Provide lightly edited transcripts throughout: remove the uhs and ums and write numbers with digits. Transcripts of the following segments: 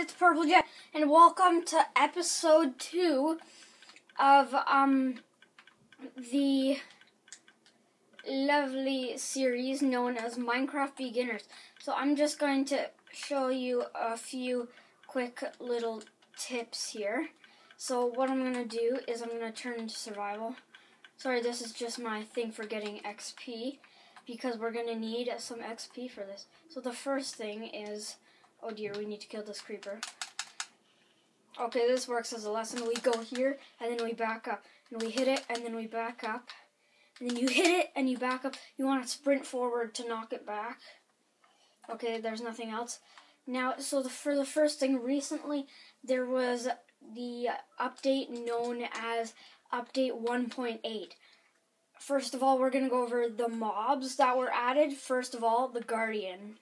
it's Purple Jett, and welcome to episode 2 of the lovely series known as Minecraft Beginners. So I'm just going to show you a few quick little tips here. So what I'm going to do is I'm going to turn into survival. Sorry, this is just my thing for getting XP, because we're going to need some XP for this. So the first thing is, oh dear, we need to kill this creeper. Okay, this works as a lesson. We go here, and then we back up. And we hit it, and then we back up. And then you hit it, and you back up. You want to sprint forward to knock it back. Okay, there's nothing else. Now, so for the first thing, recently, there was the update known as Update 1.8. First of all, we're going to go over the mobs that were added. First of all, the Guardian.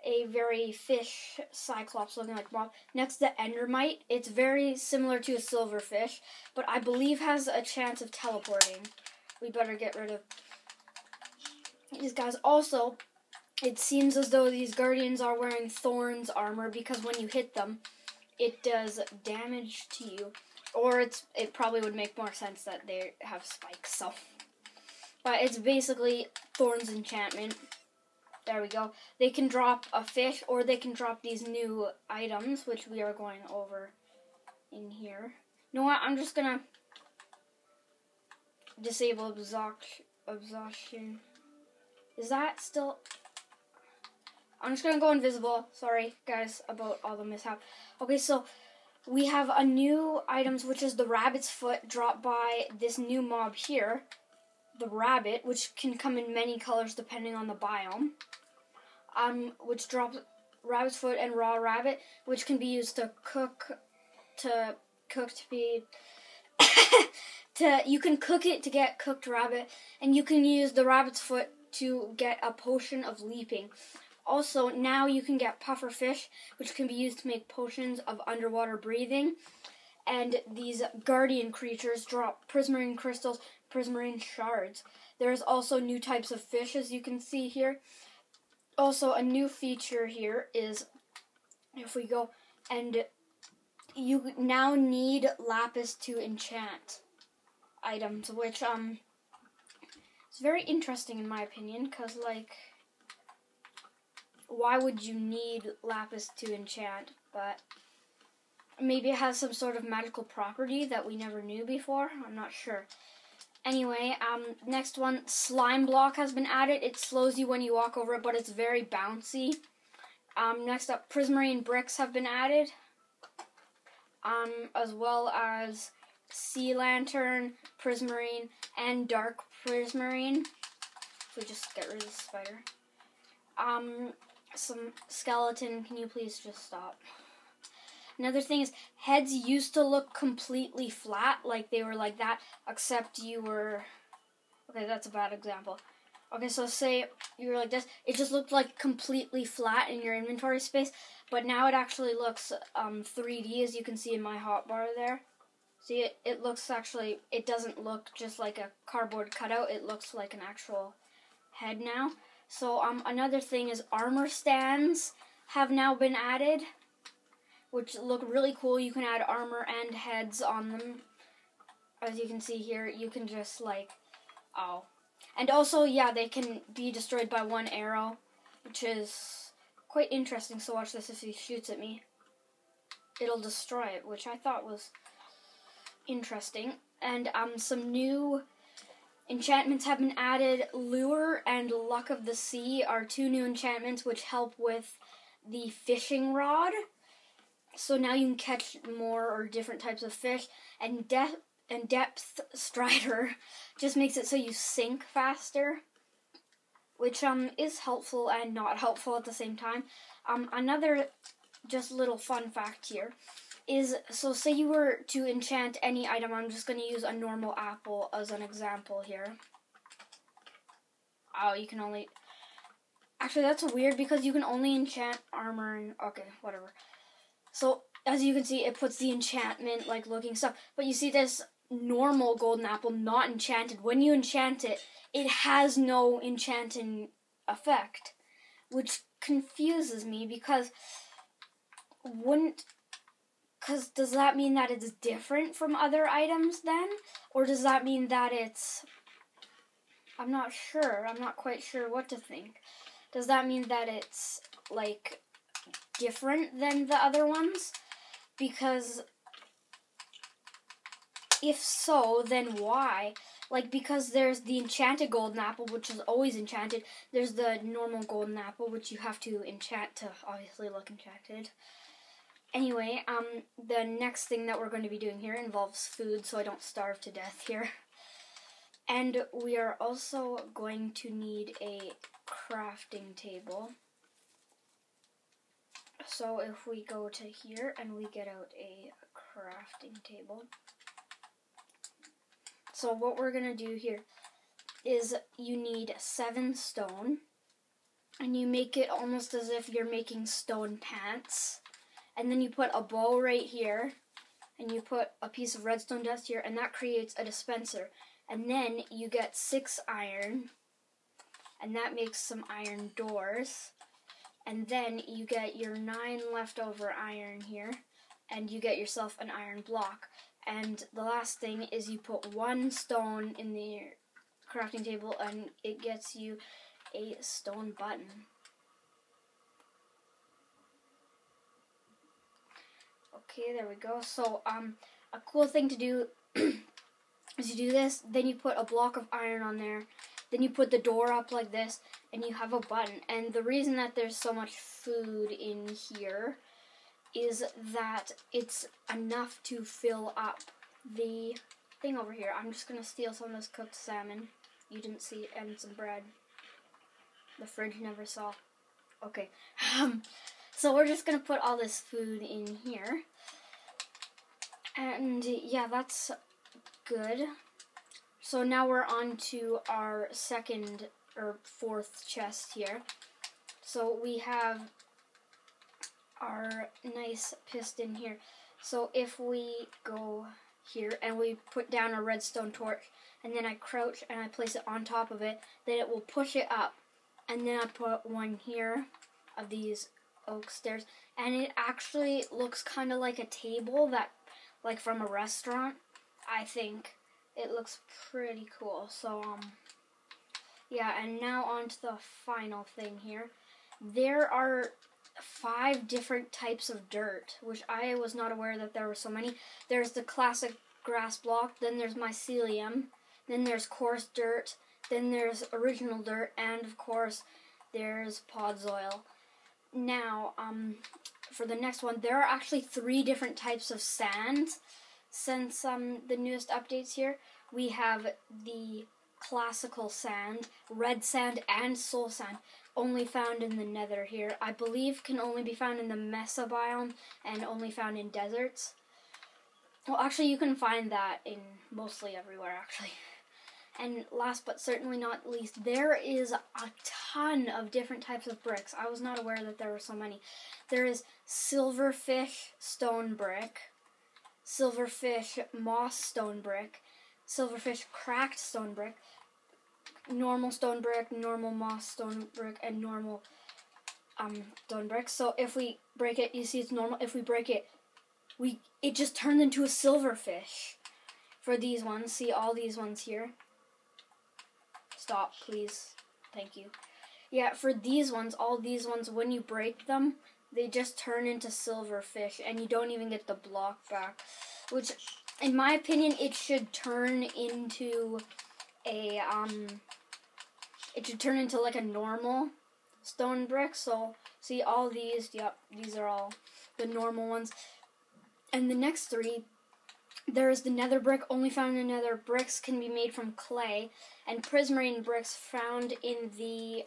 A very fish cyclops looking like mob. Next, the Endermite. It's very similar to a silverfish, but I believe has a chance of teleporting. We better get rid of these guys. Also, it seems as though these Guardians are wearing Thorns armor, because when you hit them, it does damage to you. Or it probably would make more sense that they have spikes. So, but it's basically Thorns enchantment. There we go. They can drop a fish, or they can drop these new items, which we are going over in here. You know what? I'm just gonna disable exhaustion. Is that still? I'm just gonna go invisible. Sorry, guys, about all the mishap. Okay, so we have a new items, which is the rabbit's foot, dropped by this new mob here. The rabbit, which can come in many colors depending on the biome. Which drops rabbit's foot and raw rabbit, which can be used to you can cook it to get cooked rabbit, and you can use the rabbit's foot to get a potion of leaping. Also, now you can get puffer fish, which can be used to make potions of underwater breathing. And these guardian creatures drop prismarine crystals, prismarine shards. There's also new types of fish, as you can see here. Also, a new feature here is, if we go, and you now need lapis to enchant items, which is very interesting in my opinion, because, like, why would you need lapis to enchant? But maybe it has some sort of magical property that we never knew before. I'm not sure. Anyway, next one, slime block has been added. It slows you when you walk over it, but it's very bouncy. Next up, prismarine bricks have been added, as well as sea lantern, prismarine, and dark prismarine. So just get rid of the spider. Some skeleton, can you please just stop? Another thing is, heads used to look completely flat, like they were like that, except you were, okay, that's a bad example. Okay, so say you were like this, it just looked like completely flat in your inventory space, but now it actually looks 3D, as you can see in my hotbar there. See, it looks actually, it doesn't look just like a cardboard cutout, it looks like an actual head now. So another thing is armor stands have now been added, which look really cool. You can add armor and heads on them. As you can see here, you can just like, oh. And also, yeah, they can be destroyed by one arrow, which is quite interesting. So watch this, if he shoots at me, it'll destroy it, which I thought was interesting. And some new enchantments have been added. Lure and Luck of the Sea are two new enchantments which help with the fishing rod. So now you can catch more or different types of fish, and Depth Strider just makes it so you sink faster, which is helpful and not helpful at the same time. Another just little fun fact here is, so say you were to enchant any item, I'm just going to use a normal apple as an example here. Oh, you can only, actually that's weird, because you can only enchant armor and, okay, whatever. So, as you can see, it puts the enchantment, like, looking stuff. But you see this normal golden apple, not enchanted. When you enchant it, it has no enchanting effect, which confuses me, because wouldn't, because does that mean that it's different from other items then? Or does that mean that it's, I'm not sure. I'm not quite sure what to think. Does that mean that it's, like, different than the other ones? Because if so, then why? Like, because there's the enchanted golden apple, which is always enchanted. There's the normal golden apple, which you have to enchant to obviously look enchanted. Anyway, the next thing that we're going to be doing here involves food, so I don't starve to death here. And we are also going to need a crafting table. So if we go to here and we get out a crafting table. So what we're going to do here is you need 7 stone. And you make it almost as if you're making stone pants. And then you put a bow right here. And you put a piece of redstone dust here. And that creates a dispenser. And then you get 6 iron, and that makes some iron doors. And then you get your 9 leftover iron here, and you get yourself an iron block. And the last thing is you put 1 stone in the crafting table, and it gets you a stone button. Okay, there we go. So, a cool thing to do is you do this, then you put a block of iron on there, then you put the door up like this, and you have a button. And the reason that there's so much food in here is that it's enough to fill up the thing over here. I'm just going to steal some of this cooked salmon. You didn't see it, and some bread. The fridge never saw. Okay. So we're just going to put all this food in here. And yeah, that's good. So now we're on to our second or fourth chest here. So we have our nice piston here. So if we go here and we put down a redstone torch, and then I crouch and I place it on top of it, then it will push it up. And then I put one here of these oak stairs, and it actually looks kind of like a table that, like from a restaurant. I think it looks pretty cool. So, yeah, and now on to the final thing here. There are 5 different types of dirt, which I was not aware that there were so many. There's the classic grass block, then there's mycelium, then there's coarse dirt, then there's original dirt, and of course, there's podzoil. Now, for the next one, there are actually 3 different types of sand. Since the newest updates here, we have the classical sand, red sand, and soul sand, only found in the nether here. I believe can only be found in the Mesa biome and only found in deserts. Well, actually, you can find that in mostly everywhere, actually. And last but certainly not least, there is a ton of different types of bricks. I was not aware that there were so many. There is silverfish stone brick, silverfish moss stone brick, silverfish cracked stone brick, normal stone brick, normal moss stone brick, and normal stone brick. So if we break it, you see it's normal. If we break it, it just turns into a silverfish. For these ones, see all these ones here. Stop, please. Thank you. Yeah, for these ones, all these ones, when you break them, they just turn into silverfish, and you don't even get the block back. Which, in my opinion, it should turn into a, it should turn into like a normal stone brick. So, see all these, yep, these are all the normal ones. And the next 3, there is the nether brick, only found in the nether. Bricks can be made from clay, and prismarine bricks found in the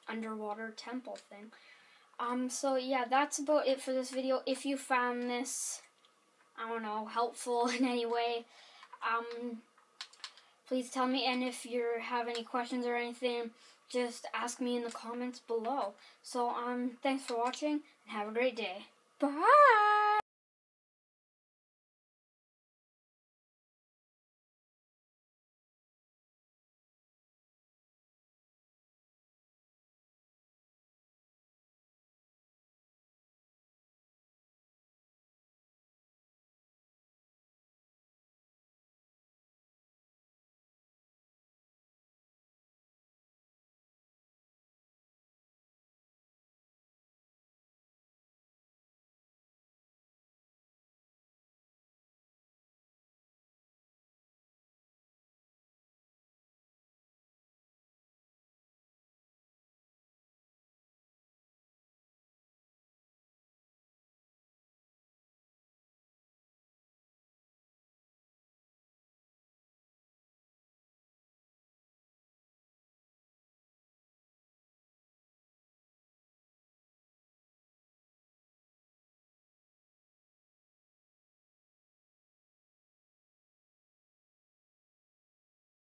underwater temple thing. So yeah, that's about it for this video. If you found this, I don't know, helpful in any way, please tell me. And if you have any questions or anything, just ask me in the comments below. So thanks for watching, and have a great day. Bye!